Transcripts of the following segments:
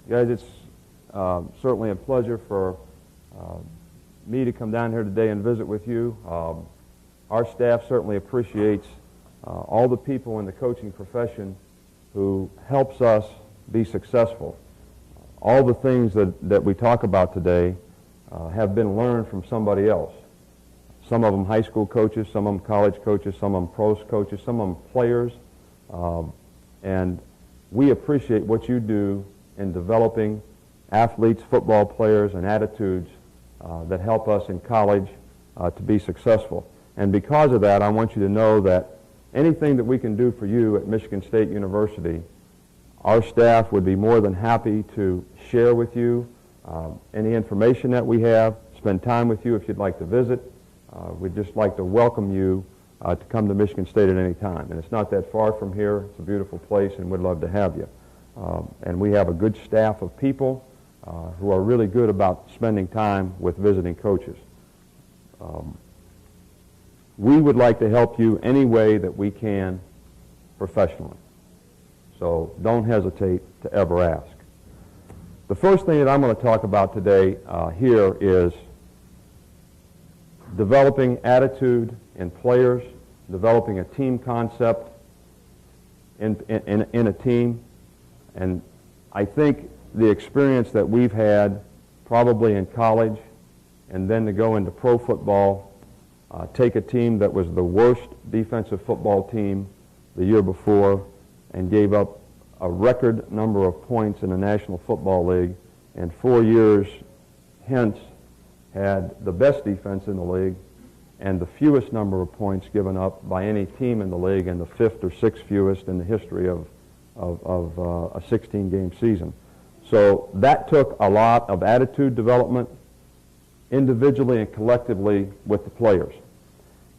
Guys, it's certainly a pleasure for me to come down here today and visit with you. Our staff certainly appreciates all the people in the coaching profession who helps us be successful. All the things that we talk about today have been learned from somebody else. Some of them high school coaches, some of them college coaches, some of them pros coaches, some of them players. And we appreciate what you do in developing athletes, football players, and attitudes that help us in college to be successful. And because of that, I want you to know that anything that we can do for you at Michigan State University, our staff would be more than happy to share with you any information that we have, spend time with you if you'd like to visit. We'd just like to welcome you to come to Michigan State at any time. And it's not that far from here. It's a beautiful place, and we'd love to have you. And we have a good staff of people who are really good about spending time with visiting coaches. We would like to help you any way that we can professionally. So don't hesitate to ever ask. The first thing that I'm going to talk about today here is developing attitude in players, developing a team concept in a team. And I think the experience that we've had probably in college and then to go into pro football, take a team that was the worst defensive football team the year before and gave up a record number of points in the National Football League, and 4 years hence had the best defense in the league and the fewest number of points given up by any team in the league, and the fifth or sixth fewest in the history of a 16-game season. So that took a lot of attitude development individually and collectively with the players.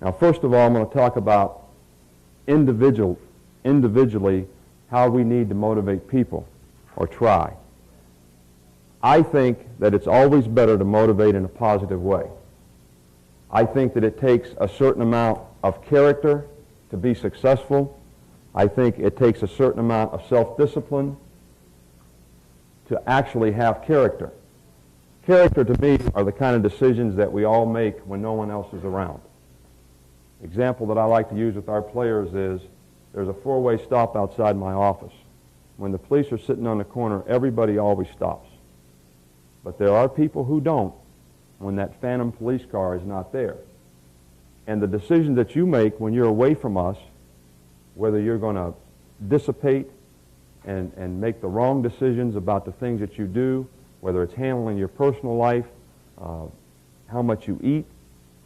Now, first of all, I'm going to talk about individually how we need to motivate people, or try. I think that it's always better to motivate in a positive way. I think that it takes a certain amount of character to be successful. I think it takes a certain amount of self-discipline to actually have character. Character, to me, are the kind of decisions that we all make when no one else is around. Example that I like to use with our players is there's a four-way stop outside my office. When the police are sitting on the corner, everybody always stops. But there are people who don't when that phantom police car is not there. And the decisions that you make when you're away from us, whether you're going to dissipate and make the wrong decisions about the things that you do, whether it's handling your personal life, how much you eat,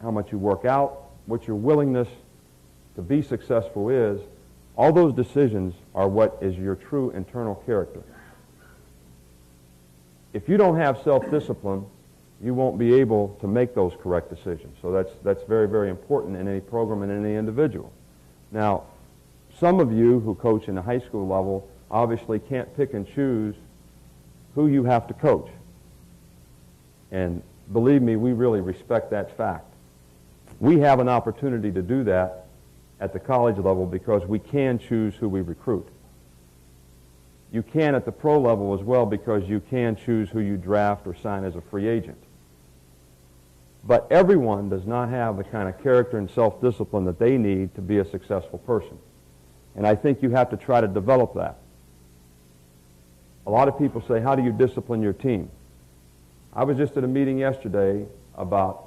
how much you work out, what your willingness to be successful is, all those decisions are what is your true internal character. If you don't have self-discipline, you won't be able to make those correct decisions. So that's very, very important in any program and in any individual. Now, some of you who coach in the high school level obviously can't pick and choose who you have to coach. And believe me, we really respect that fact. We have an opportunity to do that at the college level because we can choose who we recruit. You can at the pro level as well because you can choose who you draft or sign as a free agent. But everyone does not have the kind of character and self-discipline that they need to be a successful person. And I think you have to try to develop that. A lot of people say, how do you discipline your team? I was just at a meeting yesterday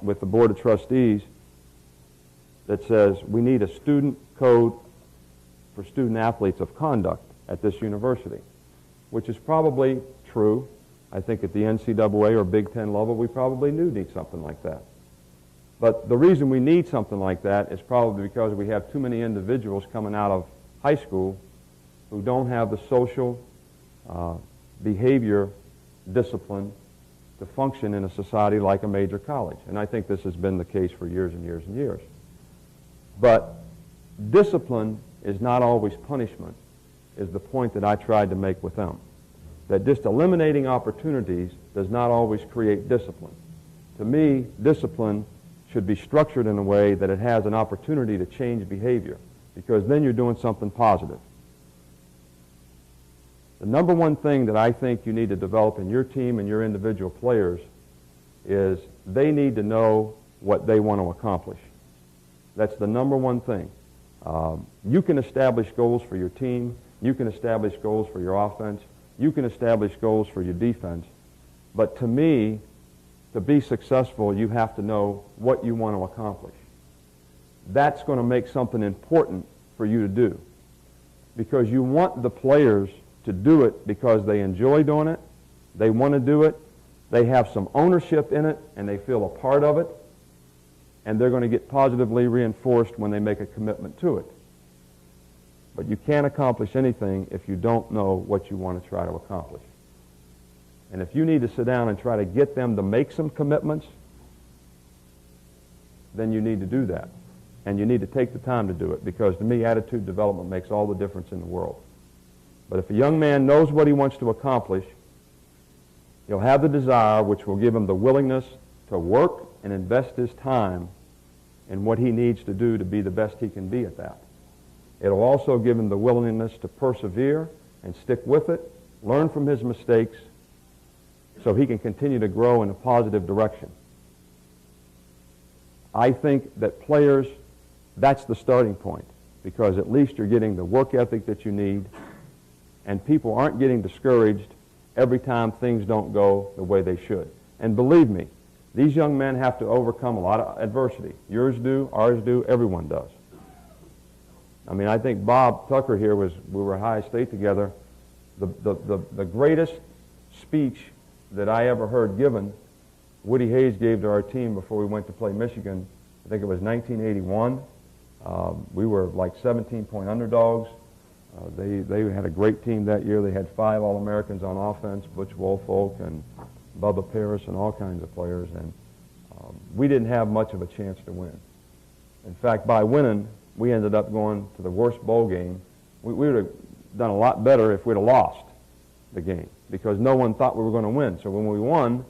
with the Board of Trustees that says we need a student code for student athletes of conduct at this university, which is probably true. I think at the NCAA or Big Ten level, we probably do need something like that. But the reason we need something like that is probably because we have too many individuals coming out of high school who don't have the social behavior discipline to function in a society like a major college. And I think this has been the case for years and years and years. But discipline is not always punishment, is the point that I tried to make with them. That just eliminating opportunities does not always create discipline. To me, discipline should be structured in a way that it has an opportunity to change behavior, because then you're doing something positive. The number one thing that I think you need to develop in your team and your individual players is they need to know what they want to accomplish. That's the number one thing. You can establish goals for your team. You can establish goals for your offense. You can establish goals for your defense. But to me, to be successful, you have to know what you want to accomplish. That's going to make something important for you to do, because you want the players to do it because they enjoy doing it, they want to do it, they have some ownership in it, and they feel a part of it, and they're going to get positively reinforced when they make a commitment to it. But you can't accomplish anything if you don't know what you want to try to accomplish. And if you need to sit down and try to get them to make some commitments, then you need to do that. And you need to take the time to do it, because to me, attitude development makes all the difference in the world. But if a young man knows what he wants to accomplish, he'll have the desire, which will give him the willingness to work and invest his time in what he needs to do to be the best he can be at that. It'll also give him the willingness to persevere and stick with it, learn from his mistakes, so he can continue to grow in a positive direction. I think that players, that's the starting point, because at least you're getting the work ethic that you need, and people aren't getting discouraged every time things don't go the way they should. And believe me, these young men have to overcome a lot of adversity. Yours do, ours do, everyone does. I mean, I think Bob Tucker here we were at High State together. The greatest speech that I ever heard given, Woody Hayes gave to our team before we went to play Michigan. I think it was 1981. We were like 17-point underdogs. They had a great team that year. They had 5 All-Americans on offense, Butch Woolfolk and Bubba Paris and all kinds of players. And we didn't have much of a chance to win. In fact, by winning, we ended up going to the worst bowl game. We would have done a lot better if we'd have lost the game, because no one thought we were going to win. So when we won,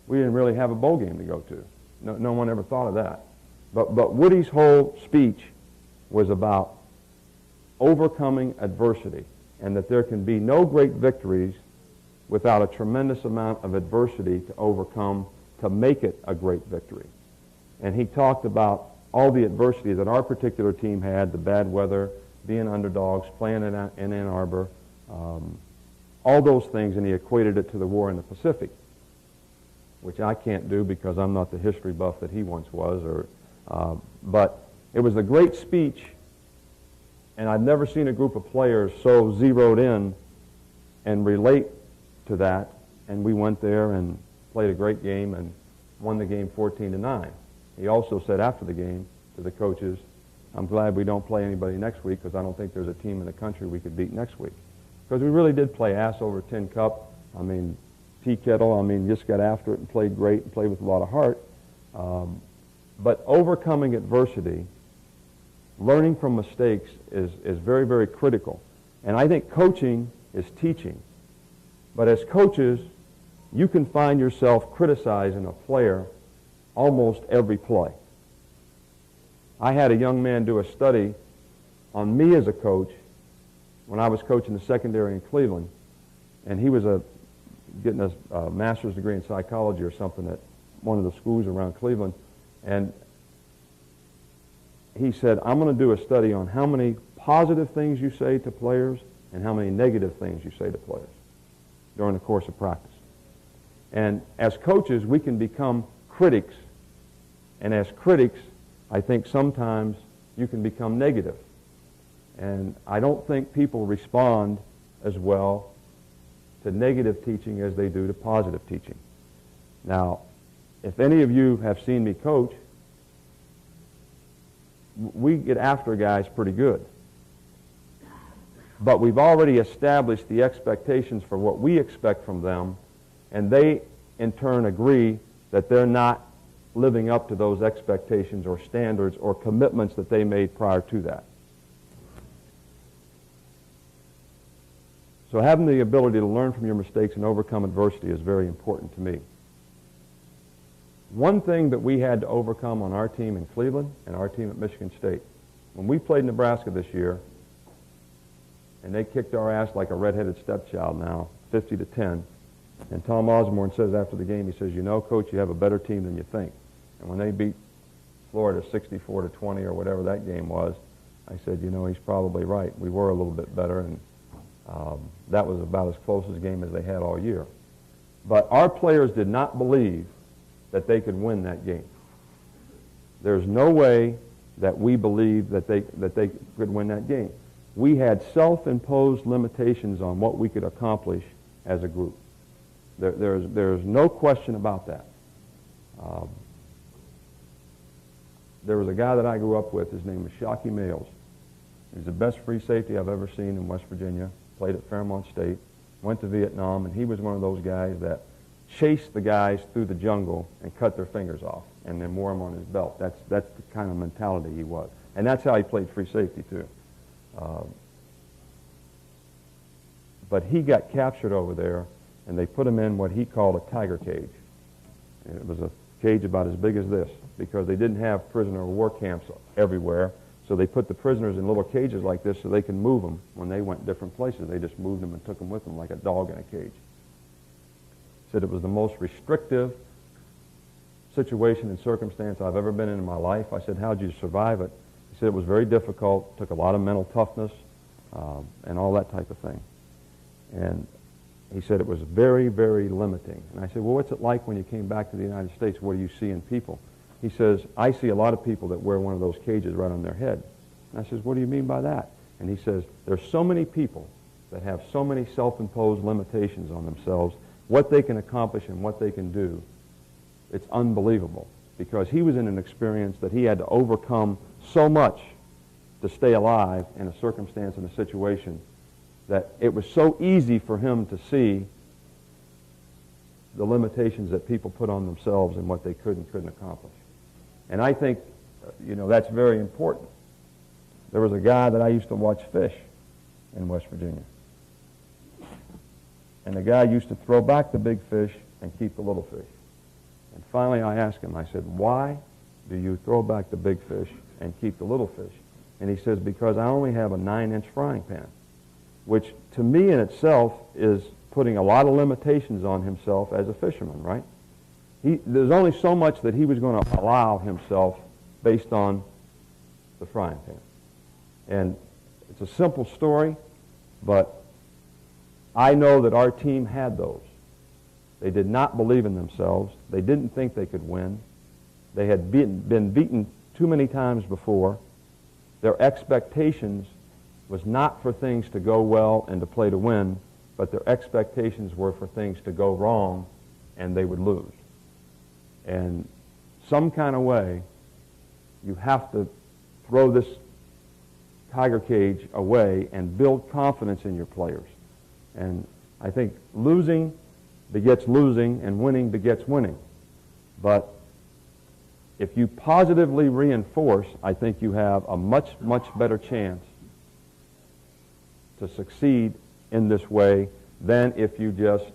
we didn't really have a bowl game to go to. No one ever thought of that. But Woody's whole speech was about overcoming adversity, and that there can be no great victories without a tremendous amount of adversity to overcome to make it a great victory. And he talked about all the adversity that our particular team had, the bad weather, being underdogs, playing in Ann Arbor, all those things, and he equated it to the war in the Pacific, which I can't do because I'm not the history buff that he once was. But it was a great speech, and I've never seen a group of players so zeroed in and relate to that. And we went there and played a great game and won the game 14-9. He also said after the game to the coaches, I'm glad we don't play anybody next week, because I don't think there's a team in the country we could beat next week. Because we really did play ass over tin cup. I mean, tea kettle, just got after it and played great and played with a lot of heart. But overcoming adversity, learning from mistakes is very, very critical. And I think coaching is teaching. But as coaches, you can find yourself criticizing a player almost every play. I had a young man do a study on me as a coach when I was coaching the secondary in Cleveland, and he was getting a master's degree in psychology or something at one of the schools around Cleveland, and he said, I'm going to do a study on how many positive things you say to players and how many negative things you say to players during the course of practice. And as coaches, we can become critics, and as critics, I think sometimes you can become negative. And I don't think people respond as well to negative teaching as they do to positive teaching. Now, if any of you have seen me coach, we get after guys pretty good. But we've already established the expectations for what we expect from them, and they, in turn, agree that they're not living up to those expectations or standards or commitments that they made prior to that. So having the ability to learn from your mistakes and overcome adversity is very important to me. One thing that we had to overcome on our team in Cleveland and our team at Michigan State, when we played Nebraska this year, and they kicked our ass like a redheaded stepchild now, 50-10. And Tom Osborne says after the game, he says, you know, Coach, you have a better team than you think. And when they beat Florida 64-20 or whatever that game was, I said, you know, he's probably right. We were a little bit better, and that was about as close a game as they had all year. But our players did not believe that they could win that game. There's no way that we believed that they could win that game. We had self-imposed limitations on what we could accomplish as a group. There's no question about that. There was a guy that I grew up with. His name was Shockey Mayles. He's the best free safety I've ever seen in West Virginia. Played at Fairmont State. Went to Vietnam, and he was one of those guys that chased the guys through the jungle and cut their fingers off and then wore them on his belt. That's the kind of mentality he was. And that's how he played free safety, too. But he got captured over there, and they put him in what he called a tiger cage. And it was a cage about as big as this, because they didn't have prisoner of war camps everywhere, so they put the prisoners in little cages like this so they could move them when they went different places. They just moved them and took them with them like a dog in a cage. Said it was the most restrictive situation and circumstance I've ever been in my life. I said, how'd you survive it? He said it was very difficult, took a lot of mental toughness, and all that type of thing. And he said it was very, very limiting. And I said, well, what's it like when you came back to the United States? What do you see in people? He says, I see a lot of people that wear one of those cages right on their head. And I says, what do you mean by that? And he says, there's so many people that have so many self-imposed limitations on themselves, what they can accomplish and what they can do. It's unbelievable, because he was in an experience that he had to overcome so much to stay alive in a circumstance and a situation that it was so easy for him to see the limitations that people put on themselves and what they could and couldn't accomplish. And I think, you know, that's very important. There was a guy that I used to watch fish in West Virginia. And the guy used to throw back the big fish and keep the little fish. And finally I asked him, I said, why do you throw back the big fish and keep the little fish? And he says, because I only have a 9-inch frying pan, which to me in itself is putting a lot of limitations on himself as a fisherman, right? There's only so much that he was going to allow himself based on the frying pan. And it's a simple story, but I know that our team had those. They did not believe in themselves. They didn't think they could win. They had been beaten too many times before. Their expectations was not for things to go well and to play to win, but their expectations were for things to go wrong and they would lose. And some kind of way, you have to throw this tiger cage away and build confidence in your players. And I think losing begets losing and winning begets winning. But if you positively reinforce, I think you have a much, much better chance to succeed in this way than if you just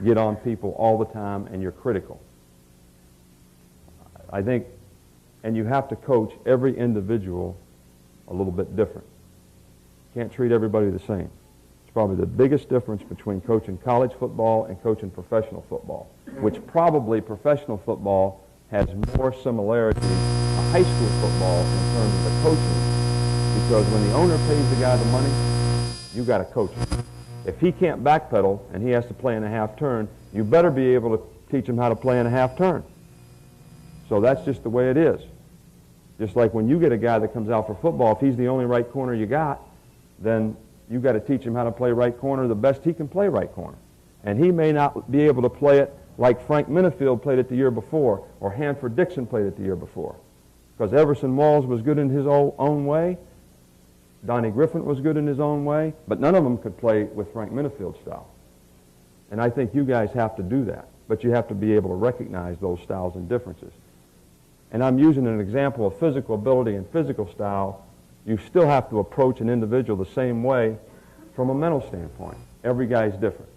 get on people all the time and you're critical. I think, and you have to coach every individual a little bit different. Can't treat everybody the same. It's probably the biggest difference between coaching college football and coaching professional football, which probably professional football has more similarity to high school football in terms of the coaching, because when the owner pays the guy the money, you got to coach him. If he can't backpedal and he has to play in a half turn, you better be able to teach him how to play in a half turn. So that's just the way it is. Just like when you get a guy that comes out for football, if he's the only right corner you got, then you got to teach him how to play right corner the best he can play right corner. And he may not be able to play it like Frank Minifield played it the year before, or Hanford Dixon played it the year before. Because Everson Walls was good in his own way, Donnie Griffin was good in his own way, but none of them could play with Frank Minifield's style. And I think you guys have to do that, but you have to be able to recognize those styles and differences. And I'm using an example of physical ability and physical style. You still have to approach an individual the same way from a mental standpoint. Every guy's different.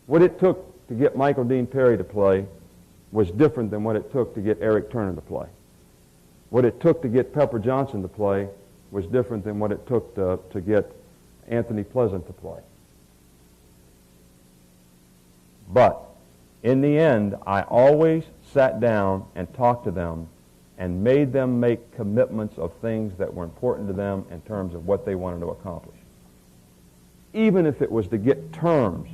What it took to get Michael Dean Perry to play was different than what it took to get Eric Turner to play. What it took to get Pepper Johnson to play was different than what it took to get Anthony Pleasant to play. But in the end, I always sat down and talked to them and made them make commitments of things that were important to them in terms of what they wanted to accomplish. Even if it was to get terms,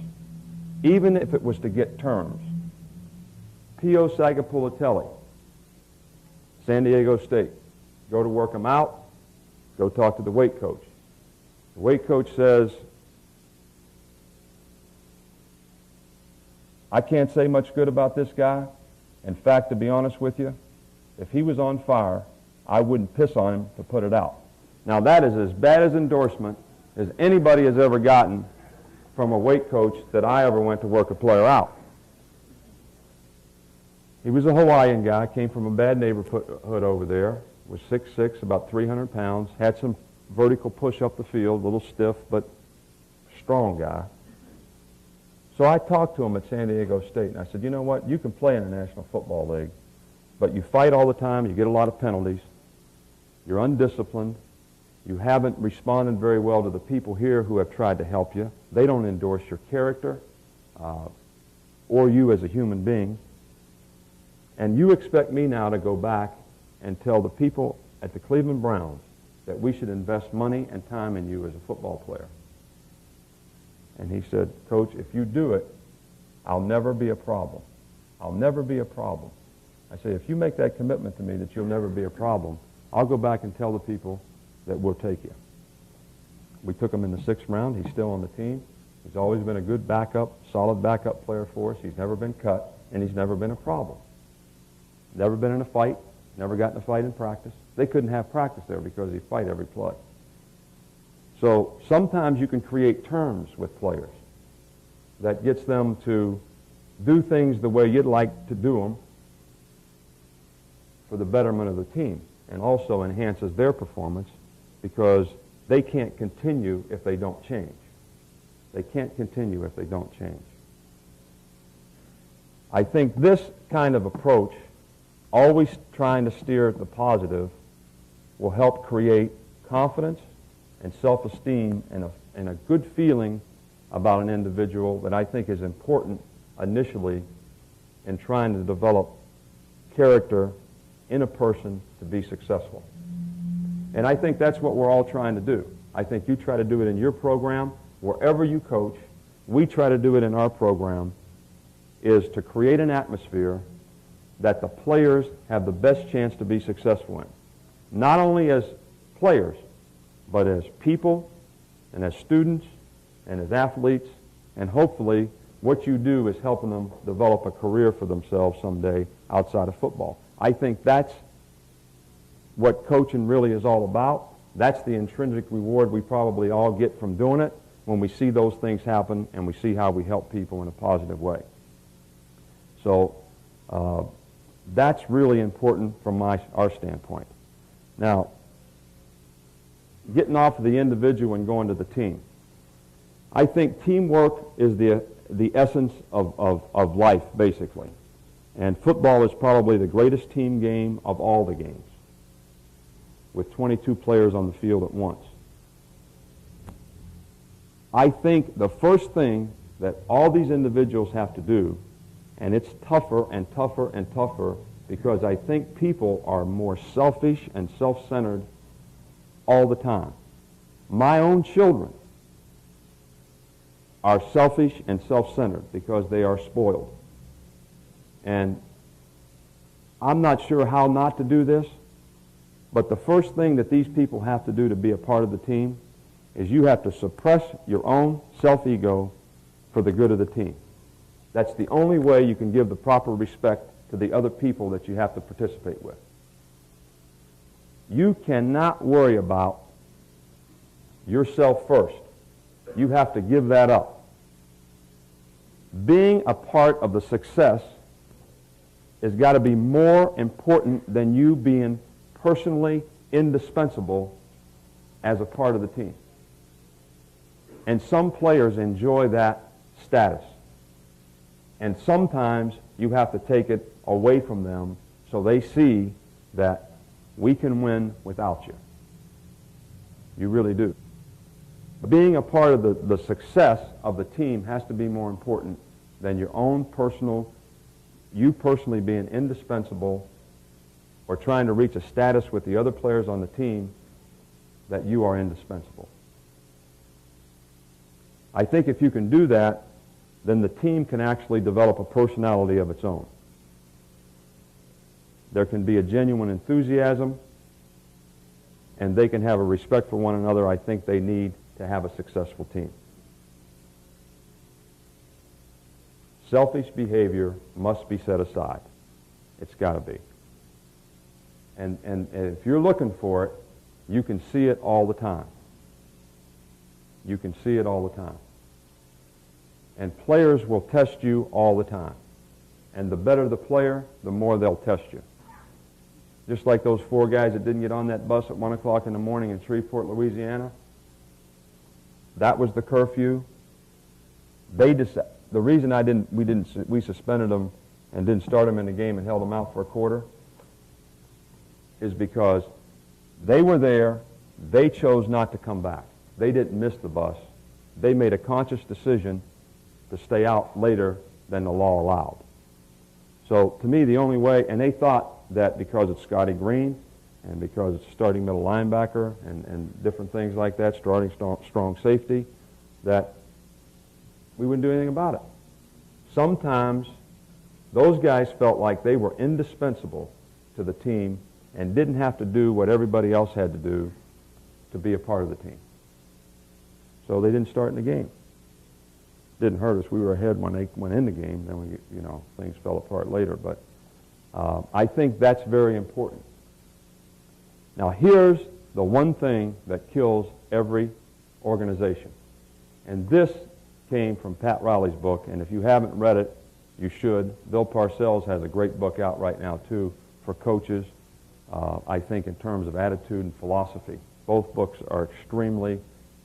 P.O. Sagapulatelli, San Diego State, go to work them out, go talk to the weight coach. The weight coach says, I can't say much good about this guy. In fact, to be honest with you, if he was on fire, I wouldn't piss on him to put it out. Now that is as bad as endorsement as anybody has ever gotten from a weight coach that I ever went to work a player out. He was a Hawaiian guy, came from a bad neighborhood over there, was 6'6", about 300 pounds, had some vertical push up the field, a little stiff, but strong guy. So I talked to him at San Diego State, and I said, you know what, you can play in the National Football League, but you fight all the time, you get a lot of penalties, you're undisciplined, you haven't responded very well to the people here who have tried to help you. They don't endorse your character or you as a human being. And you expect me now to go back and tell the people at the Cleveland Browns that we should invest money and time in you as a football player. And he said, Coach, if you do it, I'll never be a problem. I'll never be a problem. I say, if you make that commitment to me that you'll never be a problem, I'll go back and tell the people that we'll take you. We took him in the 6th round. He's still on the team. He's always been a good backup, solid backup player for us. He's never been cut, and he's never been a problem. Never been in a fight, never got in a fight in practice. They couldn't have practice there because he'd fight every play. So sometimes you can create terms with players that gets them to do things the way you'd like to do them for the betterment of the team, and also enhances their performance because they can't continue if they don't change. They can't continue if they don't change. I think this kind of approach, always trying to steer the positive, will help create confidence and self-esteem and a good feeling about an individual that I think is important initially in trying to develop character in a person to be successful. And I think that's what we're all trying to do. I think you try to do it in your program, wherever you coach. We try to do it in our program, is to create an atmosphere that the players have the best chance to be successful in. Not only as players, but as people, and as students, and as athletes, and hopefully what you do is helping them develop a career for themselves someday outside of football. I think that's what coaching really is all about. That's the intrinsic reward we probably all get from doing it when we see those things happen and we see how we help people in a positive way. So that's really important from our standpoint. Now, getting off of the individual and going to the team. I think teamwork is the essence of life, basically. And football is probably the greatest team game of all the games, with 22 players on the field at once. I think the first thing that all these individuals have to do, and it's tougher and tougher and tougher because I think people are more selfish and self-centered all the time. My own children are selfish and self-centered because they are spoiled. And I'm not sure how not to do this, but the first thing that these people have to do to be a part of the team is you have to suppress your own self-ego for the good of the team. That's the only way you can give the proper respect to the other people that you have to participate with. You cannot worry about yourself first. You have to give that up. Being a part of the success has got to be more important than you being personally indispensable as a part of the team. And some players enjoy that status. And sometimes you have to take it away from them so they see that we can win without you. You really do. being a part of the success of the team has to be more important than your own you personally being indispensable or trying to reach a status with the other players on the team that you are indispensable. I think if you can do that, then the team can actually develop a personality of its own. There can be a genuine enthusiasm, and they can have a respect for one another I think they need to have a successful team. Selfish behavior must be set aside. It's got to be. And if you're looking for it, you can see it all the time. You can see it all the time. And players will test you all the time. And the better the player, the more they'll test you. Just like those 4 guys that didn't get on that bus at 1 o'clock in the morning in Shreveport, Louisiana. That was the curfew. The reason we suspended them and didn't start them in the game and held them out for a quarter is because they were there, they chose not to come back. They didn't miss the bus. They made a conscious decision to stay out later than the law allowed. So to me, the only way, and they thought that because it's Scotty Green and because it's starting middle linebacker and different things like that, starting strong safety, that we wouldn't do anything about it. Sometimes those guys felt like they were indispensable to the team and didn't have to do what everybody else had to do to be a part of the team. So they didn't start in the game. Didn't hurt us. We were ahead when they went in the game. Then things fell apart later. But I think that's very important. Now here's the one thing that kills every organization. And this came from Pat Riley's book, and if you haven't read it, you should. Bill Parcells has a great book out right now, too, for coaches, I think in terms of attitude and philosophy. Both books are extremely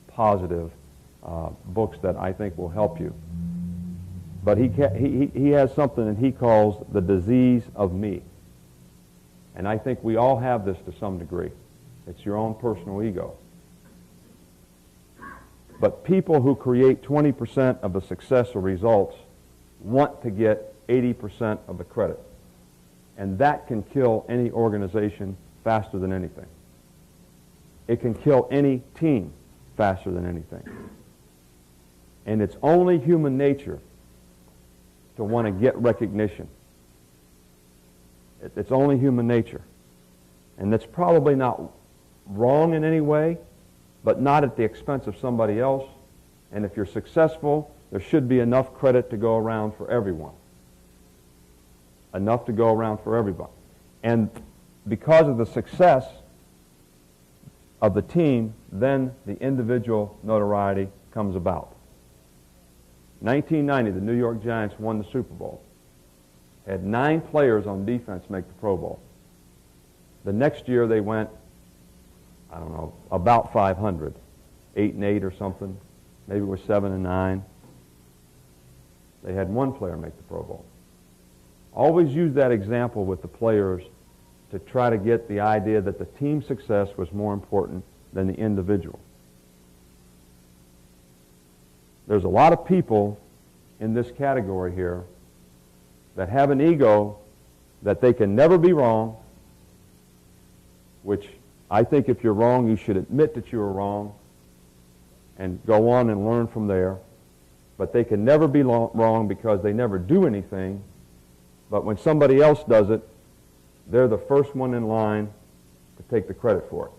positive books that I think will help you. But he has something that he calls the disease of me. And I think we all have this to some degree. It's your own personal ego. But people who create 20% of the success or results want to get 80% of the credit. And that can kill any organization faster than anything. It can kill any team faster than anything. And it's only human nature to want to get recognition. It's only human nature. And that's probably not wrong in any way, but not at the expense of somebody else. And if you're successful, there should be enough credit to go around for everyone. Enough to go around for everybody. And because of the success of the team, then the individual notoriety comes about. 1990, the New York Giants won the Super Bowl. Had 9 players on defense make the Pro Bowl. The next year they went, I don't know, about 500, 8-8 or something. Maybe it was 7-9. They had 1 player make the Pro Bowl. Always use that example with the players to try to get the idea that the team success was more important than the individual. There's a lot of people in this category here that have an ego that they can never be wrong, which I think if you're wrong, you should admit that you were wrong and go on and learn from there. But they can never be wrong because they never do anything. But when somebody else does it, they're the first one in line to take the credit for it.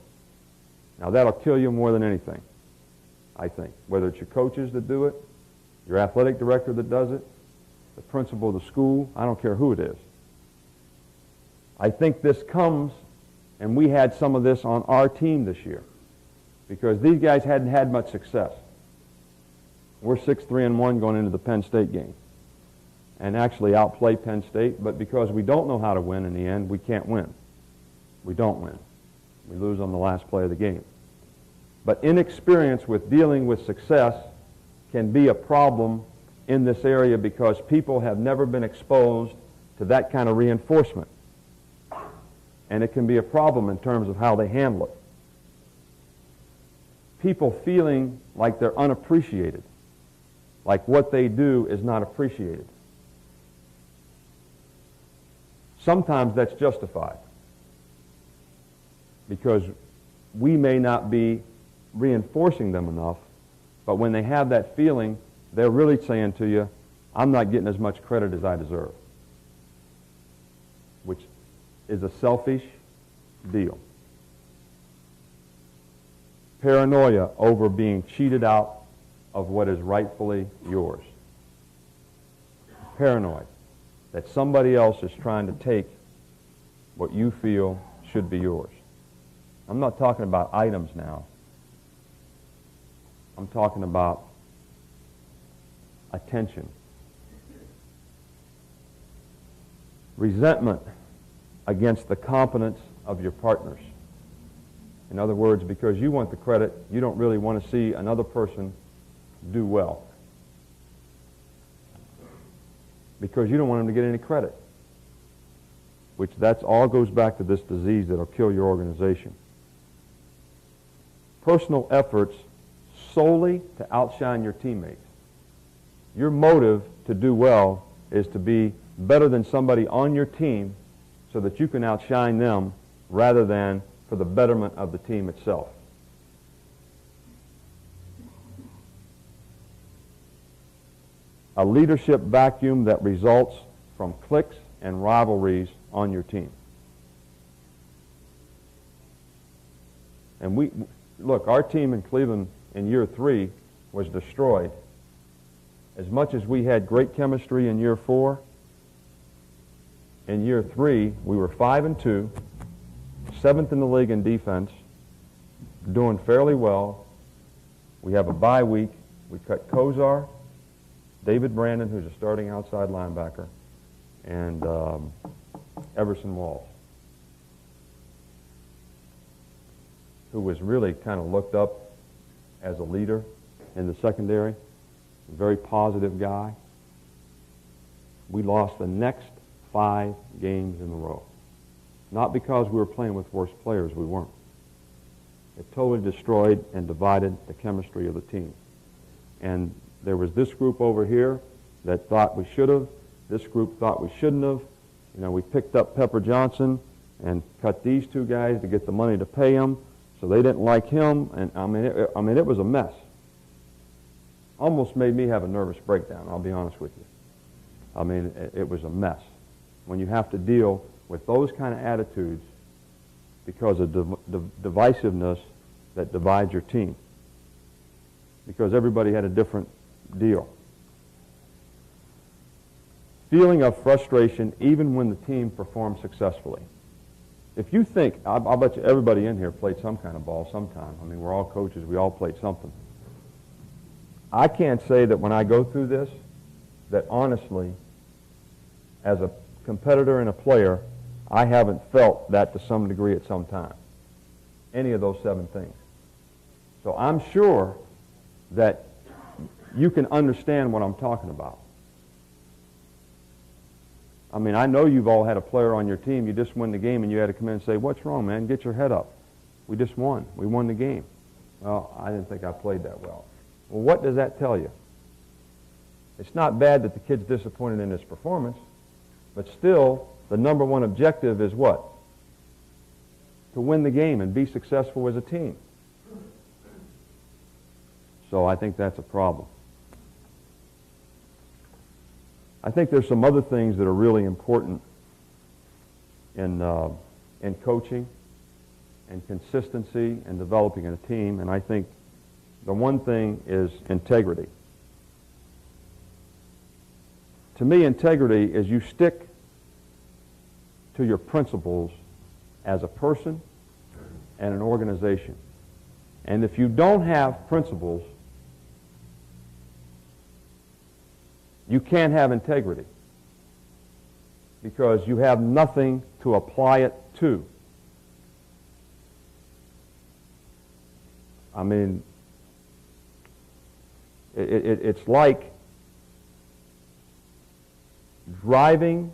Now that'll kill you more than anything, I think. Whether it's your coaches that do it, your athletic director that does it, the principal of the school, I don't care who it is. I think this comes, and we had some of this on our team this year, because these guys hadn't had much success. We're 6-3-1 going into the Penn State game, and actually outplay Penn State, but because we don't know how to win in the end, we can't win. We don't win. We lose on the last play of the game. But inexperience with dealing with success can be a problem in this area because people have never been exposed to that kind of reinforcement. And it can be a problem in terms of how they handle it. people feeling like they're unappreciated, like what they do is not appreciated. Sometimes that's justified because we may not be reinforcing them enough, but when they have that feeling, they're really saying to you, I'm not getting as much credit as I deserve, which is a selfish deal. Paranoia over being cheated out of what is rightfully yours. Paranoid that somebody else is trying to take what you feel should be yours. I'm not talking about items now. I'm talking about attention. Resentment against the competence of your partners. In other words, because you want the credit, you don't really want to see another person do well. Because you don't want them to get any credit. Which that's all goes back to this disease that'll kill your organization. Personal efforts solely to outshine your teammates. Your motive to do well is to be better than somebody on your team so that you can outshine them rather than for the betterment of the team itself. A leadership vacuum that results from cliques and rivalries on your team. And look, our team in Cleveland in year 3 was destroyed. As much as we had great chemistry in year 4, in year 3 we were 5-2, 7th in the league in defense, doing fairly well. We have a bye week. We cut Kozar, David Brandon, who's a starting outside linebacker, and Everson Walls, who was really kind of looked up as a leader in the secondary, a very positive guy. We lost the next 5 games in a row. Not because we were playing with worse players, we weren't. It totally destroyed and divided the chemistry of the team. And there was this group over here that thought we should have, this group thought we shouldn't have. You know, we picked up Pepper Johnson and cut these 2 guys to get the money to pay him, so they didn't like him, and I mean it was a mess. Almost made me have a nervous breakdown, I'll be honest with you. I mean, it was a mess. When you have to deal with those kind of attitudes because of divisiveness that divides your team. Because everybody had a different deal. Feeling of frustration even when the team performed successfully. If you think, I'll bet you everybody in here played some kind of ball sometime. I mean, we're all coaches, we all played something. I can't say that when I go through this, that honestly, as a competitor and a player, I haven't felt that to some degree at some time. Any of those 7 things. So I'm sure that you can understand what I'm talking about. I mean, I know you've all had a player on your team, you just won the game and you had to come in and say, what's wrong, man? Get your head up. We just won. We won the game. Well, I didn't think I played that well. Well, what does that tell you? It's not bad that the kid's disappointed in his performance, but still, the number one objective is what? To win the game and be successful as a team. So I think that's a problem. I think there's some other things that are really important in coaching and consistency and developing a team, and I think the one thing is integrity. To me, integrity is you stick to your principles as a person and an organization. And if you don't have principles, you can't have integrity because you have nothing to apply it to. I mean, it's like driving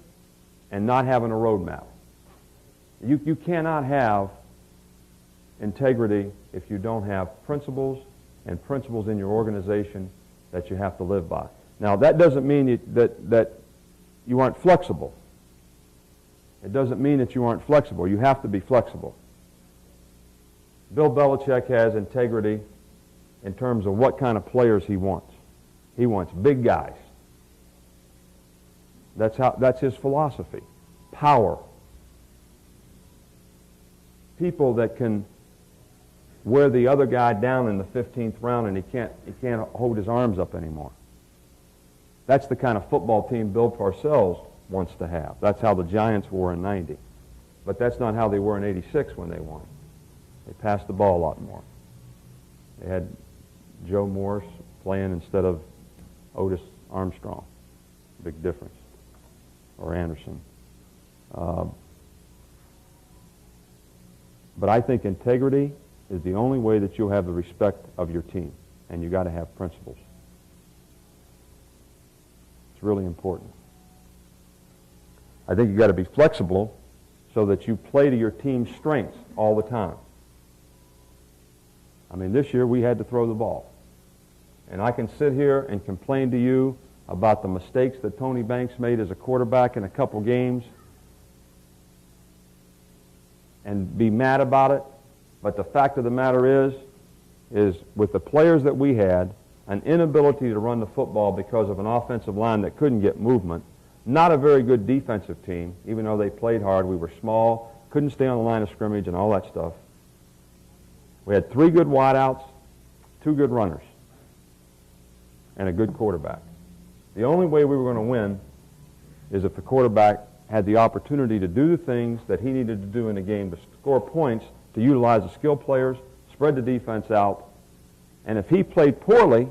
and not having a road map. You cannot have integrity if you don't have principles and principles in your organization that you have to live by. Now, that doesn't mean that you aren't flexible. It doesn't mean that you aren't flexible. You have to be flexible. Bill Belichick has integrity in terms of what kind of players he wants. He wants big guys. That's his philosophy. Power. People that can wear the other guy down in the 15th round and he can't hold his arms up anymore. That's the kind of football team Bill Parcells wants to have. That's how the Giants were in '90. But that's not how they were in '86 when they won. They passed the ball a lot more. They had Joe Morris playing instead of Otis Armstrong. Big difference. Or Anderson. But I think integrity is the only way that you'll have the respect of your team. And you got to have principles. It's really important. I think you got to be flexible so that you play to your team's strengths all the time. I mean, this year we had to throw the ball. And I can sit here and complain to you about the mistakes that Tony Banks made as a quarterback in a couple games and be mad about it. But the fact of the matter is with the players that we had, an inability to run the football because of an offensive line that couldn't get movement, not a very good defensive team, even though they played hard. We were small, couldn't stay on the line of scrimmage and all that stuff. We had 3 good wideouts, 2 good runners, and a good quarterback. The only way we were going to win is if the quarterback had the opportunity to do the things that he needed to do in the game to score points, to utilize the skill players, spread the defense out. And if he played poorly,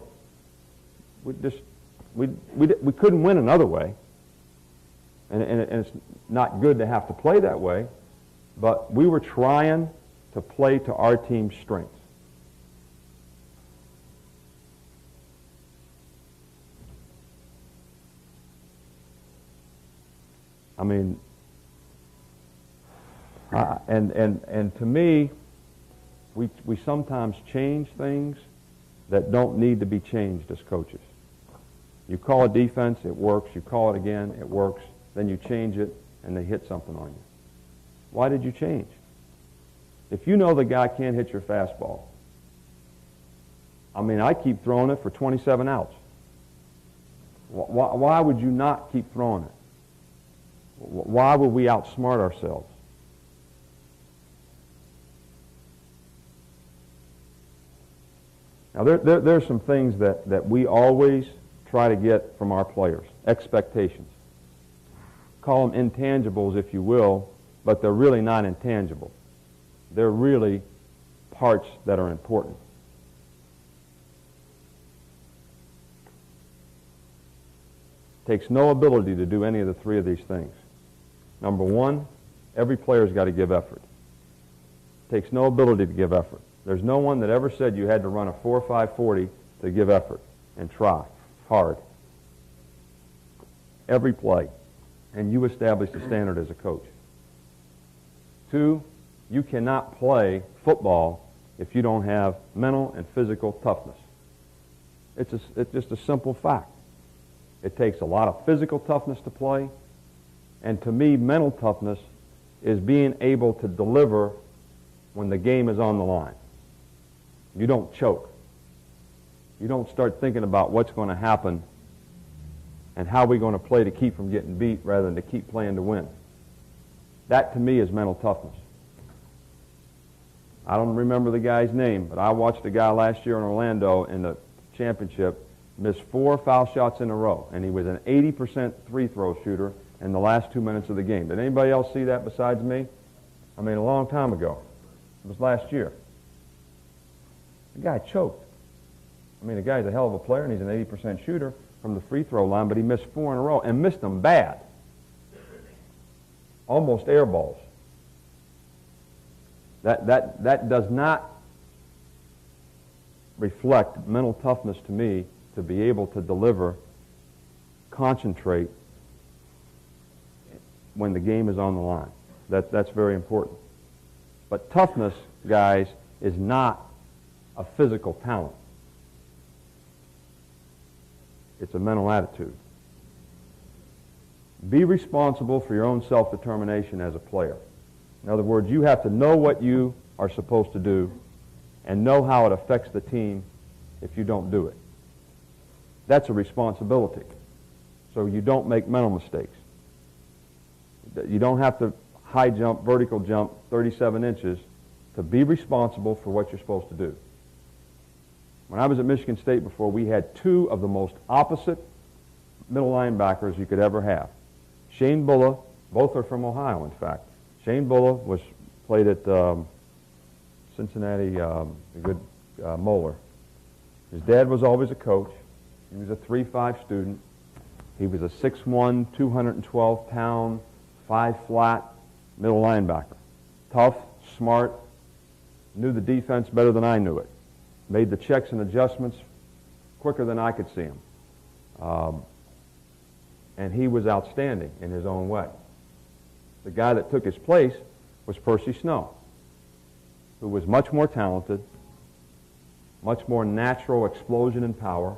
we couldn't win another way. And it's not good to have to play that way, but we were trying to play to our team's strengths. I mean, and to me, we sometimes change things that don't need to be changed as coaches. You call a defense, it works. You call it again, it works. Then you change it, and they hit something on you. Why did you change? If you know the guy can't hit your fastball, I mean, I keep throwing it for 27 outs. Why would you not keep throwing it? Why would we outsmart ourselves? Now, there's some things that we always try to get from our players. Expectations. Call them intangibles, if you will, but they're really not intangible. They're really parts that are important. Takes no ability to do any of the 3 of these things. Number 1, every player's got to give effort. Takes no ability to give effort. There's no one that ever said you had to run a 4.5 to give effort and try hard. Every play. And you establish the standard as a coach. 2, you cannot play football if you don't have mental and physical toughness. It's just a simple fact. It takes a lot of physical toughness to play, and to me, mental toughness is being able to deliver when the game is on the line. You don't choke. You don't start thinking about what's going to happen and how we're going to play to keep from getting beat rather than to keep playing to win. That, to me, is mental toughness. I don't remember the guy's name, but I watched a guy last year in Orlando in the championship miss 4 foul shots in a row, and he was an 80% free throw shooter in the last 2 minutes of the game. Did anybody else see that besides me? I mean, a long time ago. It was last year. The guy choked. I mean, the guy's a hell of a player, and he's an 80% shooter from the free throw line, but he missed 4 in a row, and missed them bad. Almost air balls. That does not reflect mental toughness to me, to be able to deliver, concentrate when the game is on the line. That's very important. But toughness guys, is not a physical talent. It's a mental attitude. Be responsible for your own self-determination as a player. In other words, you have to know what you are supposed to do and know how it affects the team if you don't do it. That's a responsibility. So you don't make mental mistakes. You don't have to high jump, vertical jump 37 inches to be responsible for what you're supposed to do. When I was at Michigan State before, we had two of the most opposite middle linebackers you could ever have. Shane Bulla, both are from Ohio, in fact. Shane Bulla played at Cincinnati, a good Moeller. His dad was always a coach. He was a 3-5 student. He was a 6'1", 212-pound, 5-flat middle linebacker. Tough, smart, knew the defense better than I knew it. Made the checks and adjustments quicker than I could see them. And he was outstanding in his own way. The guy that took his place was Percy Snow, who was much more talented, much more natural explosion and power,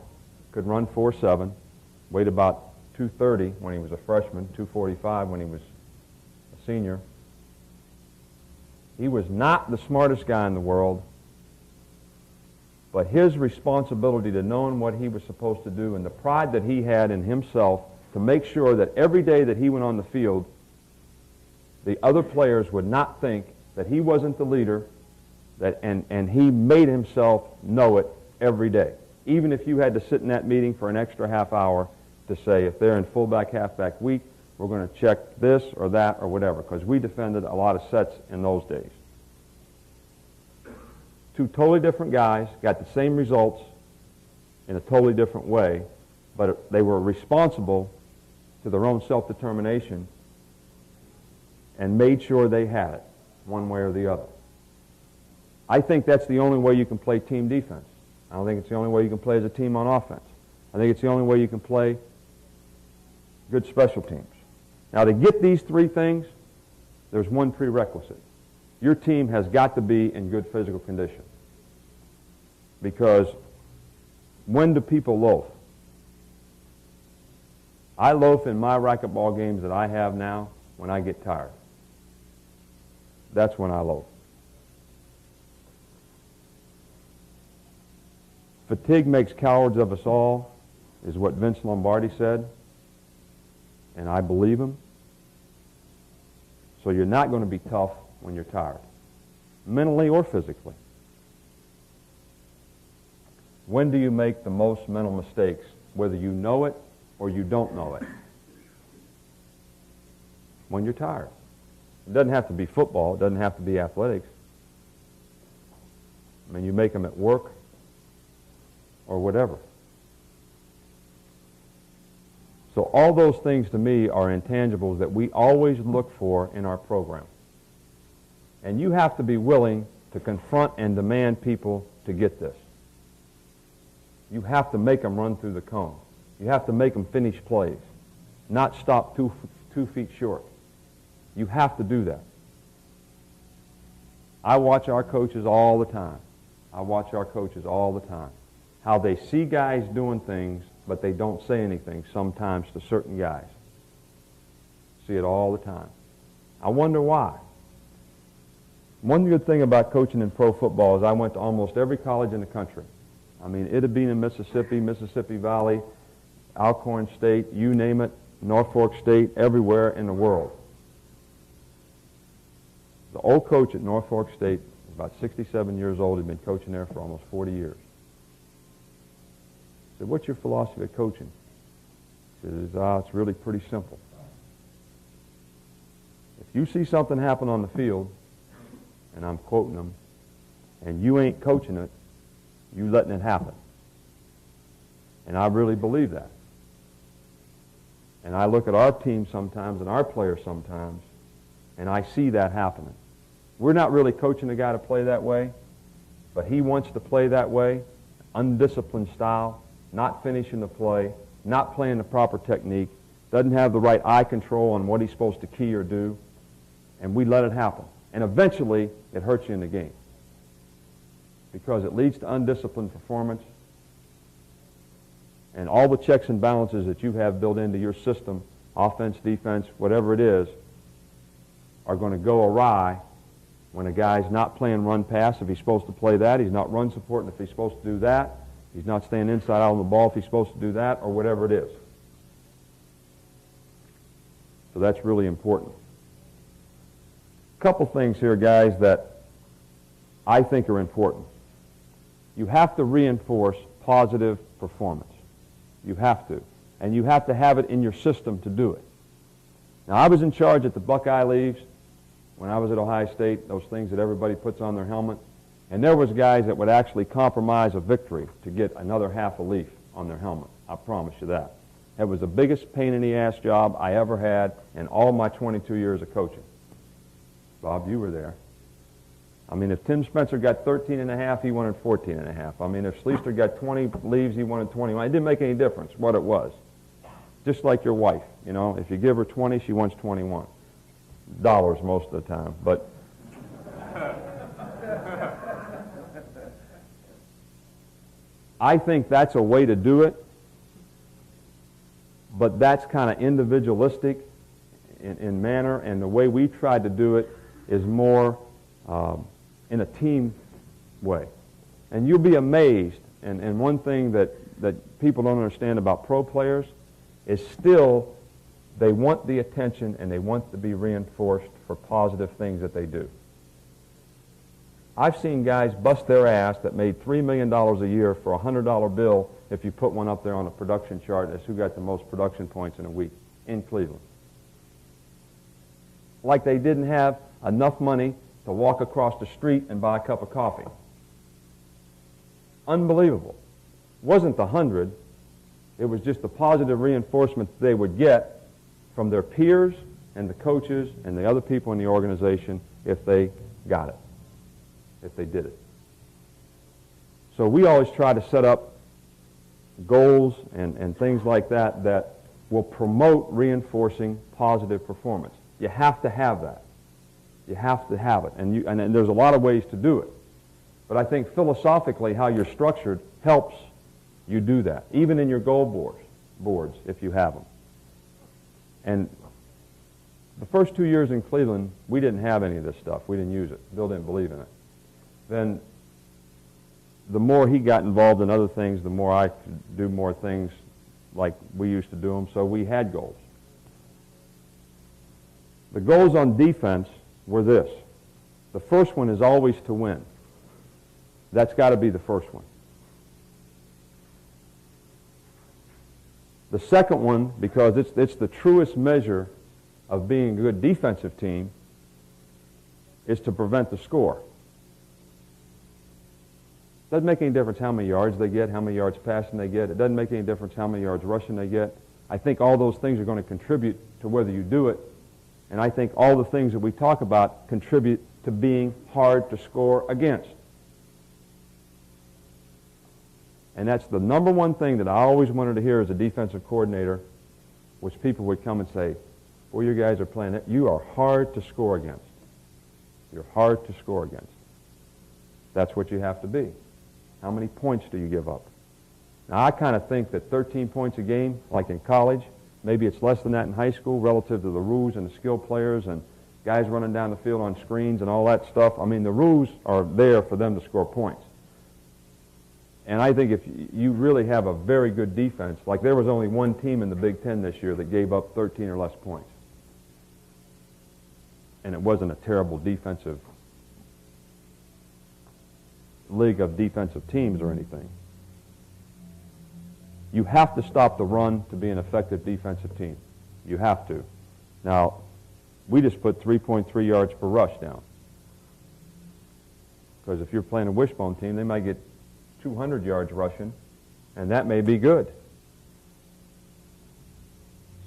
could run 4.7, weighed about 230 when he was a freshman, 245 when he was a senior. He was not the smartest guy in the world, but his responsibility to knowing what he was supposed to do and the pride that he had in himself to make sure that every day that he went on the field, the other players would not think that he wasn't the leader, and he made himself know it every day. Even if you had to sit in that meeting for an extra half hour to say, if they're in fullback, halfback week, we're going to check this or that or whatever, because we defended a lot of sets in those days. Two totally different guys, got the same results in a totally different way, but they were responsible to their own self-determination and made sure they had it one way or the other. I think that's the only way you can play team defense. I don't think it's the only way you can play as a team on offense. I think it's the only way you can play good special teams. Now, to get these three things, there's one prerequisite. Your team has got to be in good physical condition. Because when do people loaf? I loaf in my racquetball games that I have now when I get tired. That's when I loaf. Fatigue makes cowards of us all, is what Vince Lombardi said, and I believe him. So you're not going to be tough when you're tired, mentally or physically. When do you make the most mental mistakes, whether you know it or you don't know it? When you're tired. It doesn't have to be football. It doesn't have to be athletics. I mean, you make them at work or whatever. So all those things to me are intangibles that we always look for in our program. And you have to be willing to confront and demand people to get this. You have to make them run through the cone. You have to make them finish plays, not stop 2 feet short. You have to do that. I watch our coaches all the time. How they see guys doing things, but they don't say anything sometimes to certain guys. See it all the time. I wonder why. One good thing about coaching in pro football is I went to almost every college in the country. I mean, it'd been in Mississippi, Mississippi Valley, Alcorn State, you name it, Norfolk State, everywhere in the world. The old coach at Norfolk State was about 67 years old. He'd been coaching there for almost 40 years. I said, what's your philosophy of coaching? He says, it's really pretty simple. If you see something happen on the field, and I'm quoting him, and you ain't coaching it, you letting it happen. And I really believe that. And I look at our team sometimes and our players sometimes, and I see that happening. We're not really coaching a guy to play that way, but he wants to play that way, undisciplined style, not finishing the play, not playing the proper technique, doesn't have the right eye control on what he's supposed to key or do, and we let it happen. And eventually, it hurts you in the game. because it leads to undisciplined performance. And all the checks and balances that you have built into your system, offense, defense, whatever it is, are going to go awry when a guy's not playing run pass if he's supposed to play that, he's not run supporting if he's supposed to do that, he's not staying inside out on the ball if he's supposed to do that, or whatever it is. So that's really important. A couple things here, guys, that I think are important. You have to reinforce positive performance. You have to. And you have to have it in your system to do it. Now, I was in charge at the Buckeye Leaves when I was at Ohio State, those things that everybody puts on their helmet. And there was guys that would actually compromise a victory to get another half a leaf on their helmet. I promise you that. It was the biggest pain-in-the-ass job I ever had in all my 22 years of coaching. Bob, you were there. I mean, if Tim Spencer got 13 and a half, he wanted 14 and a half. I mean, if Sleester got 20 leaves, he wanted 21. It didn't make any difference what it was. Just like your wife, you know, if you give her 20, she wants 21. Dollars most of the time, but I think that's a way to do it, but that's kind of individualistic in manner, and the way we tried to do it is more in a team way. And you'll be amazed, and one thing that people don't understand about pro players is still they want the attention and they want to be reinforced for positive things that they do. I've seen guys bust their ass that made $3 million a year for a $100 bill if you put one up there on a production chart as who got the most production points in a week in Cleveland. Like they didn't have enough money to walk across the street and buy a cup of coffee. Unbelievable. It wasn't the 100. It was just the positive reinforcement they would get from their peers and the coaches and the other people in the organization if they got it, if they did it. So we always try to set up goals and things like that that will promote reinforcing positive performance. You have to have that. You have to have it. And there's a lot of ways to do it. But I think philosophically how you're structured helps you do that, even in your goal boards if you have them. And the first 2 years in Cleveland, we didn't have any of this stuff. We didn't use it. Bill didn't believe in it. Then the more he got involved in other things, the more I could do more things like we used to do them, so we had goals. The goals on defense were this. The first one is always to win. That's got to be the first one. The second one, because it's the truest measure of being a good defensive team, is to prevent the score. Doesn't make any difference how many yards they get, how many yards passing they get. It doesn't make any difference how many yards rushing they get. I think all those things are going to contribute to whether you do it. And I think all the things that we talk about contribute to being hard to score against. And that's the number one thing that I always wanted to hear as a defensive coordinator, was people would come and say, well, you guys are playing it. You are hard to score against. You're hard to score against. That's what you have to be. How many points do you give up? Now, I kind of think that 13 points a game, like in college, maybe it's less than that in high school relative to the rules and the skill players and guys running down the field on screens and all that stuff. I mean, the rules are there for them to score points. And I think if you really have a very good defense, like there was only one team in the Big Ten this year that gave up 13 or less points. And it wasn't a terrible defensive league of defensive teams or anything. You have to stop the run to be an effective defensive team. You have to. Now, we just put 3.3 yards per rush down. Because if you're playing a wishbone team, they might get 200 yards rushing, and that may be good.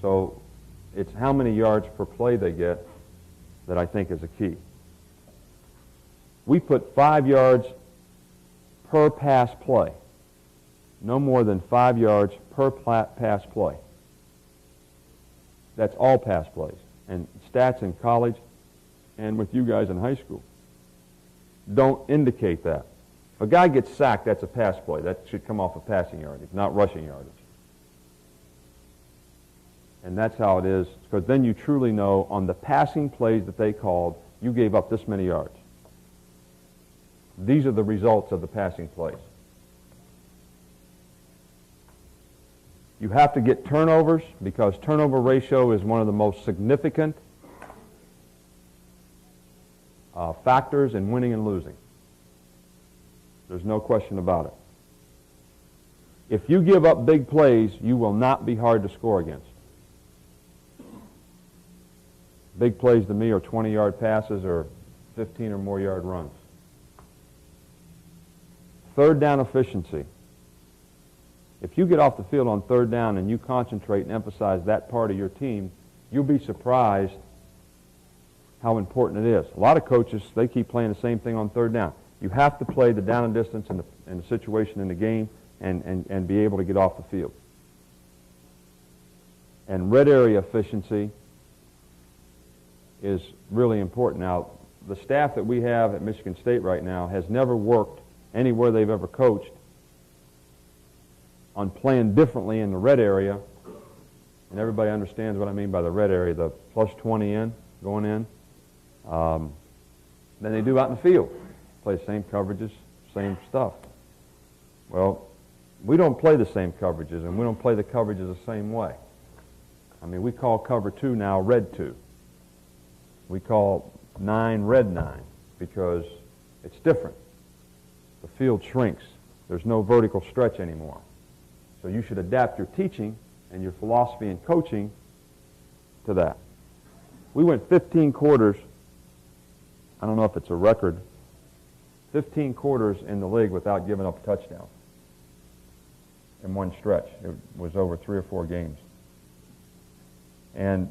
So it's how many yards per play they get that I think is a key. We put 5 yards per pass play. No more than 5 yards per pass play. That's all pass plays. And stats in college and with you guys in high school don't indicate that. If a guy gets sacked, that's a pass play. That should come off of passing yardage, not rushing yardage. And that's how it is, because then you truly know on the passing plays that they called, you gave up this many yards. These are the results of the passing plays. You have to get turnovers, because turnover ratio is one of the most significant factors in winning and losing. There's no question about it. If you give up big plays, you will not be hard to score against. Big plays to me are 20-yard passes or 15 or more yard runs. Third down efficiency. If you get off the field on third down and you concentrate and emphasize that part of your team, you'll be surprised how important it is. A lot of coaches, they keep playing the same thing on third down. You have to play the down and distance and the situation in the game and be able to get off the field. And red area efficiency is really important. Now, the staff that we have at Michigan State right now has never worked anywhere they've ever coached on playing differently in the red area. And everybody understands what I mean by the red area, the plus 20 in, going in, than they do out in the field. Play the same coverages, same stuff. Well, we don't play the same coverages, and we don't play the coverages the same way. I mean, we call cover 2 now red 2. We call 9 red 9 because it's different. The field shrinks. There's no vertical stretch anymore. So you should adapt your teaching and your philosophy and coaching to that. We went 15 quarters. I don't know if it's a record. 15 quarters in the league without giving up a touchdown in one stretch. It was over 3 or 4 games. And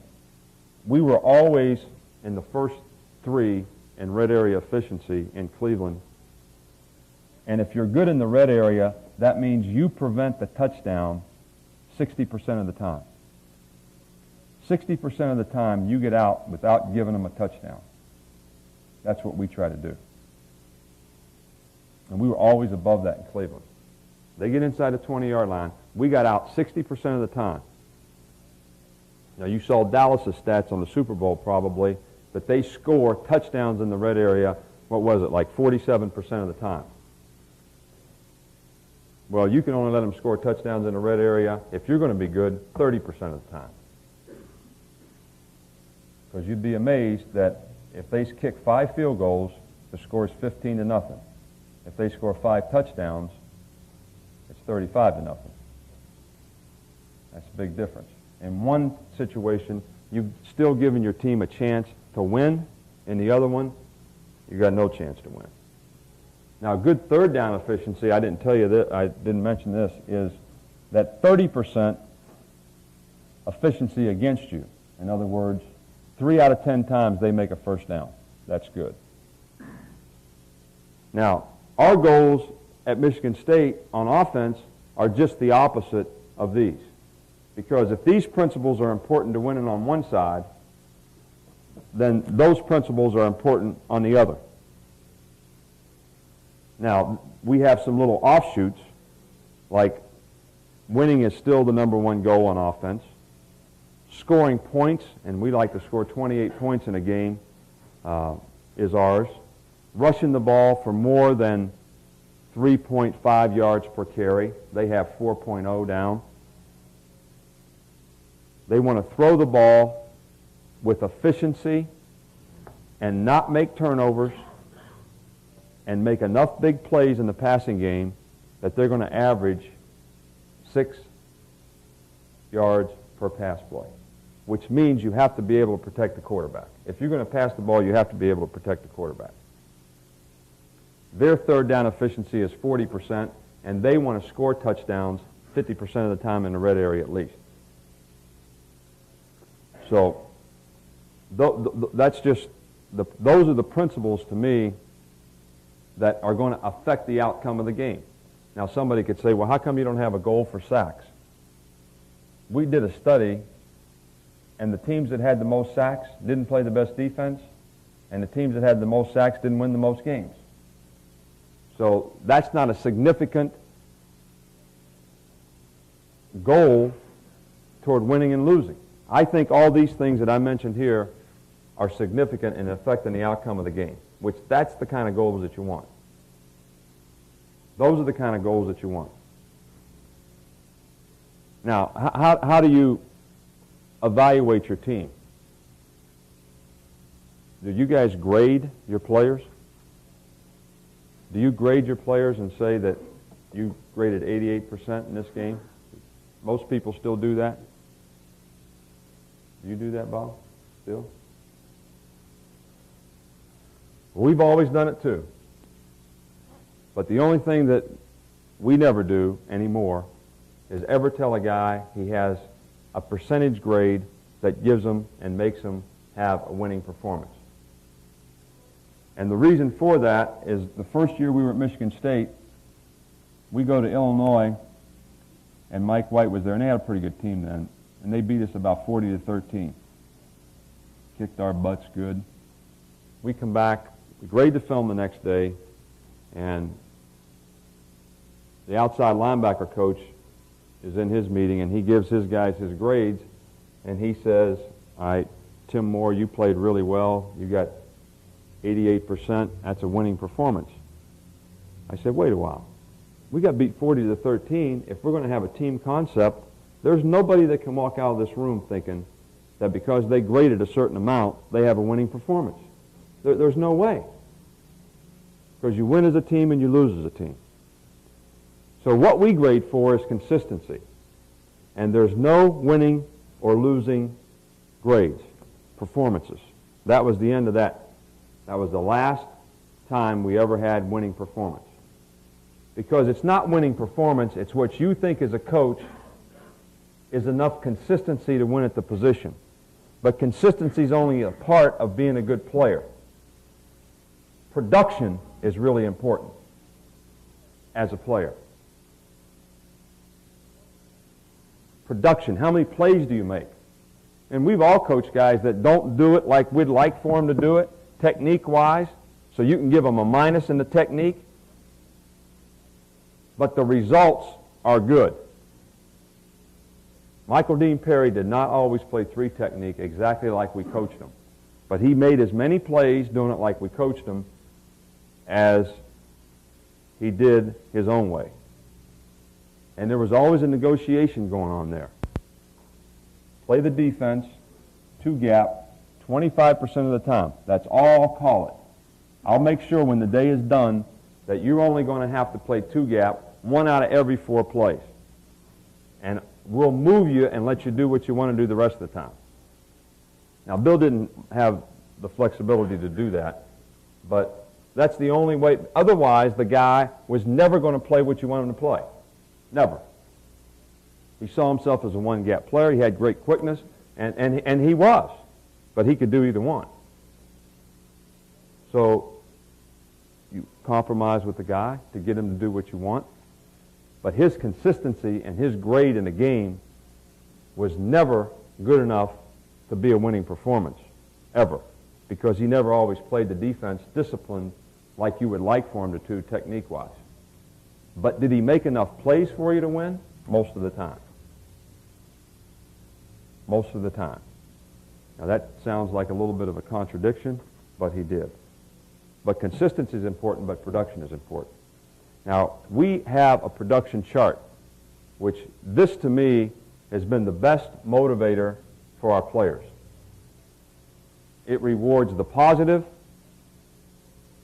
we were always in the first 3 in red area efficiency in Cleveland. And if you're good in the red area, that means you prevent the touchdown 60% of the time. 60% of the time you get out without giving them a touchdown. That's what we try to do. And we were always above that in Cleveland. They get inside the 20-yard line. We got out 60% of the time. Now, you saw Dallas' stats on the Super Bowl probably, that they score touchdowns in the red area, what was it, like 47% of the time. Well, you can only let them score touchdowns in the red area, if you're going to be good, 30% of the time. Because you'd be amazed that if they kick 5 field goals, the score is 15-0. If they score 5 touchdowns, it's 35-0. That's a big difference. In one situation, you've still given your team a chance to win. In the other one, you got no chance to win. Now, good third down efficiency, I didn't tell you that, I didn't mention this, is that 30% efficiency against you. In other words, 3 out of 10 times they make a first down. That's good. Now, our goals at Michigan State on offense are just the opposite of these. Because if these principles are important to winning on one side, then those principles are important on the other. Now, we have some little offshoots, like winning is still the #1 goal on offense. Scoring points, and we like to score 28 points in a game, is ours. Rushing the ball for more than 3.5 yards per carry. They have 4.0 down. They want to throw the ball with efficiency and not make turnovers and make enough big plays in the passing game that they're going to average 6 yards per pass play, which means you have to be able to protect the quarterback. If you're going to pass the ball, you have to be able to protect the quarterback. Their third down efficiency is 40%, and they want to score touchdowns 50% of the time in the red area at least. So that's just those are the principles to me that are going to affect the outcome of the game. Now, somebody could say, well, how come you don't have a goal for sacks? We did a study, and the teams that had the most sacks didn't play the best defense, and the teams that had the most sacks didn't win the most games. So that's not a significant goal toward winning and losing. I think all these things that I mentioned here are significant in affecting the outcome of the game, which that's the kind of goals that you want. Those are the kind of goals that you want. Now, how do you evaluate your team? Do you guys grade your players? Do you grade your players and say that you graded 88% in this game? Most people still do that. Do you do that, Bob? Still? We've always done it too. But the only thing that we never do anymore is ever tell a guy he has a percentage grade that gives him and makes him have a winning performance. And the reason for that is the first year we were at Michigan State, we go to Illinois, and Mike White was there, and they had a pretty good team then, and they beat us about 40-13. Kicked our butts good. We come back, we grade the film the next day, and the outside linebacker coach is in his meeting, and he gives his guys his grades, and he says, all right, Tim Moore, you played really well. You got 88%. That's a winning performance. I said, wait a while. We got beat 40-13. If we're going to have a team concept, there's nobody that can walk out of this room thinking that because they graded a certain amount, they have a winning performance. There's no way. Because you win as a team and you lose as a team. So what we grade for is consistency. And there's no winning or losing grades, performances. That was the end of that. That was the last time we ever had winning performance. Because it's not winning performance, it's what you think as a coach is enough consistency to win at the position. But consistency is only a part of being a good player. Production is really important as a player. Production, how many plays do you make? And we've all coached guys that don't do it like we'd like for them to do it, technique-wise, so you can give them a minus in the technique, but the results are good. Michael Dean Perry did not always play three technique exactly like we coached him, but he made as many plays doing it like we coached him as he did his own way. And there was always a negotiation going on there. Play the defense, two gap, 25% of the time. That's all I'll call it. I'll make sure when the day is done that you're only going to have to play two gap 1 out of every 4 plays. And we'll move you and let you do what you want to do the rest of the time. Now, Bill didn't have the flexibility to do that, but that's the only way. Otherwise, the guy was never going to play what you want him to play. Never. He saw himself as a one-gap player. He had great quickness, and he was. But he could do either one. So you compromise with the guy to get him to do what you want. But his consistency and his grade in the game was never good enough to be a winning performance, ever. Because he never always played the defense disciplined like you would like for him to do technique-wise. But did he make enough plays for you to win? Most of the time. Most of the time. Now that sounds like a little bit of a contradiction, but he did. But consistency is important, but production is important. Now, we have a production chart, which this to me has been the best motivator for our players. It rewards the positive.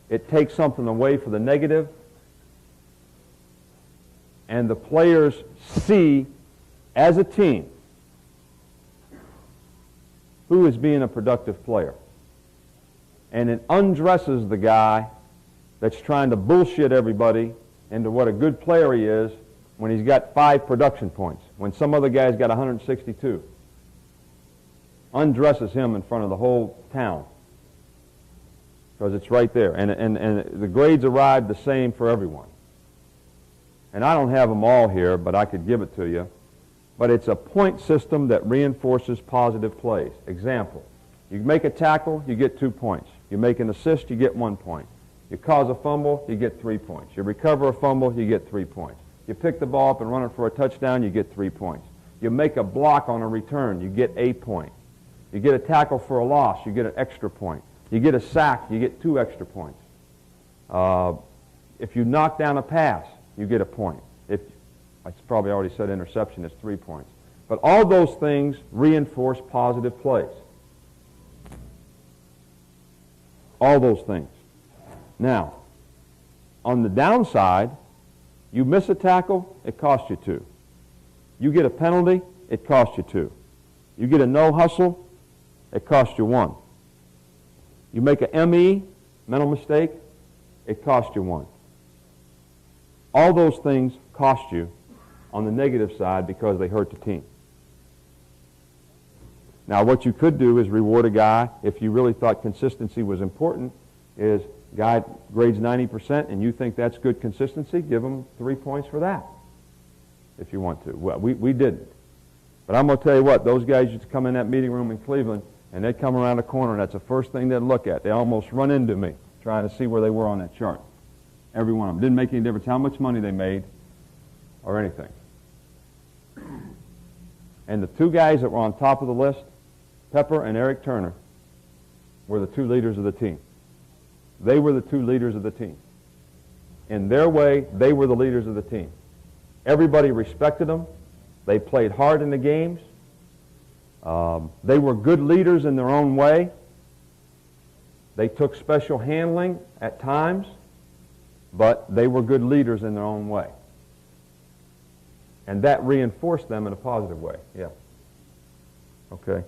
It takes something away for the negative. And the players see, as a team, who is being a productive player. And it undresses the guy that's trying to bullshit everybody into what a good player he is when he's got 5 production points, when some other guy's got 162. Undresses him in front of the whole town because it's right there. And the grades arrive the same for everyone. And I don't have them all here, but I could give it to you. But it's a point system that reinforces positive plays. Example, you make a tackle, you get 2 points. You make an assist, you get 1 point. You cause a fumble, you get 3 points. You recover a fumble, you get 3 points. You pick the ball up and run it for a touchdown, you get 3 points. You make a block on a return, you get a point. You get a tackle for a loss, you get an extra point. You get a sack, you get 2 extra points. If you knock down a pass, you get a point. I probably already said interception is 3 points. But all those things reinforce positive plays. All those things. Now, on the downside, you miss a tackle, it costs you 2. You get a penalty, it costs you 2. You get a no hustle, it costs you 1. You make a ME, mental mistake, it costs you 1. All those things cost you on the negative side because they hurt the team. Now, what you could do is reward a guy, if you really thought consistency was important, is guy grades 90% and you think that's good consistency, give him 3 points for that, if you want to. Well, we didn't. But I'm going to tell you what, those guys used to come in that meeting room in Cleveland, and they'd come around the corner, and that's the first thing they'd look at. They almost run into me, trying to see where they were on that chart. Every one of them. Didn't make any difference how much money they made or anything. And the 2 guys that were on top of the list, Pepper and Eric Turner, were the 2 leaders of the team. They were the 2 leaders of the team. In their way, they were the leaders of the team. Everybody respected them. They played hard in the games. They were good leaders in their own way. They took special handling at times, but they were good leaders in their own way. And that reinforced them in a positive way. Yeah. Okay.